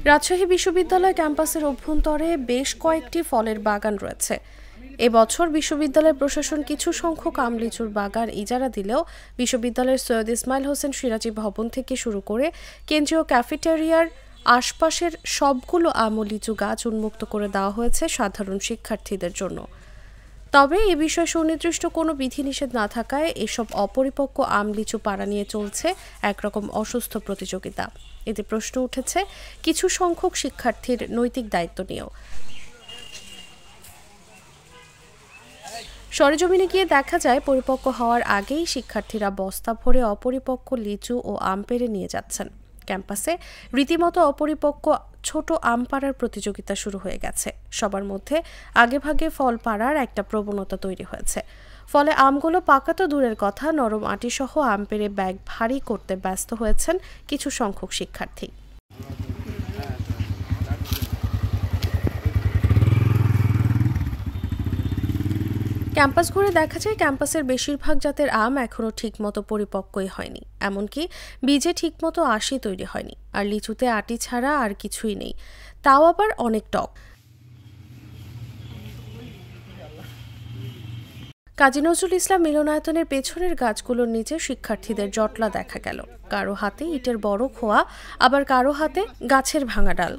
রাজশাহী বিশ্ববিদ্যালয় ক্যাম্পাসের অভ্যন্তরে বেশ কয়েকটি ফলের বাগান রয়েছে। এবছর বিশ্ববিদ্যালয় প্রশাসন কিছু সংখ্যক আম লিচুর বাগান ইজারা দিলেও বিশ্ববিদ্যালয়ের সৈয়দ ইসমাইল হোসেন সিরাজি ভবন থেকে শুরু করে কেন্দ্রীয় ক্যাফেটেরিয়ার আশপাশের সবগুলো আম ও লিচু গাছ উন্মুক্ত করে দেওয়া হয়েছে সাধারণ শিক্ষার্থীদের জন্য। তবে এ বিষয়ে সুনির্দিষ্ট কোনো বিধিনিষেধ না থাকায় এসব অপরিপক্ক আম লিচু পাড়া নিয়ে চলছে একরকম অসুস্থ প্রতিযোগিতা। এতে প্রশ্ন উঠেছে কিছু সংখ্যক শিক্ষার্থীর নৈতিক দায়িত্ব নিয়েও। সরেজমিনে গিয়ে দেখা যায় পরিপক্ক হওয়ার আগেই শিক্ষার্থীরা বস্তা ভরে অপরিপক্ক লিচু ও আম পেড়ে নিয়ে যাচ্ছেন। ক্যাম্পাসে রীতিমতো অপরিপক্ক ছোট আম পাড়ার প্রতিযোগিতা শুরু হয়ে গেছে। সবার মধ্যে আগেভাগে ফল পাড়ার একটা প্রবণতা তৈরি হয়েছে। ফলে আমগুলো পাকা তো দূরের কথা, নরম আটিসহ আম পেড়ে ব্যাগ ভারী করতে ব্যস্ত হয়েছেন কিছু সংখ্যক শিক্ষার্থী। ক্যাম্পাস ঘুরে দেখা যায় ক্যাম্পাসের বেশিরভাগ জাতের আম এখনও ঠিকমতো পরিপক্কই হয়নি, এমনকি বীজে ঠিকমতো আঁশই তৈরি হয়নি। আর লিচুতে আটি ছাড়া আর কিছুই নেই, তাও আবার অনেক টক। কাজী নজরুল ইসলাম মিলনায়তনের পেছনের গাছগুলোর নিচে শিক্ষার্থীদের জটলা দেখা গেল। কারো হাতে ইটের বড় খোয়া, আবার কারো হাতে গাছের ভাঙা ডাল।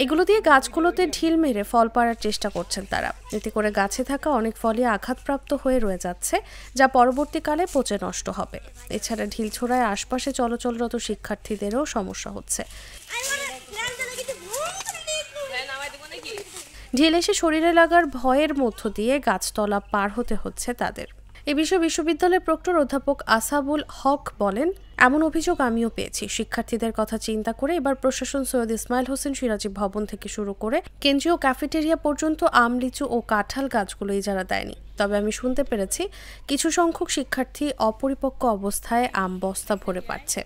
এগুলো দিয়ে গাছগুলোতে ঢিল মেরে ফল পাড়ার চেষ্টা করছেন তারা। এতে করে গাছে থাকা অনেক ফলই আঘাতপ্রাপ্ত হয়ে রয়ে যাচ্ছে, যা পরবর্তীকালে পচে নষ্ট হবে। এছাড়া ঢিল ছোড়ায় আশপাশে চলাচলরত শিক্ষার্থীদেরও সমস্যা হচ্ছে। ঢিল এসে শরীরে লাগার ভয়ের মধ্য দিয়ে গাছতলা পার হতে হচ্ছে তাদের। এ বিষয়ে বিশ্ববিদ্যালয়ের প্রক্টর অধ্যাপক আসাবুল হক বলেন, এমন অভিযোগ আমিও পেয়েছি। শিক্ষার্থীদের কথা চিন্তা করে এবার প্রশাসন সৈয়দ ইসমাইল হোসেন সিরাজি ভবন থেকে শুরু করে কেন্দ্রীয় ক্যাফেটেরিয়া পর্যন্ত আম, লিচু ও কাঁঠাল গাছগুলো ইজারা দেয়নি। তবে আমি শুনতে পেরেছি কিছু সংখ্যক শিক্ষার্থী অপরিপক্ক অবস্থায় আম বস্তা ভরে পাচ্ছে।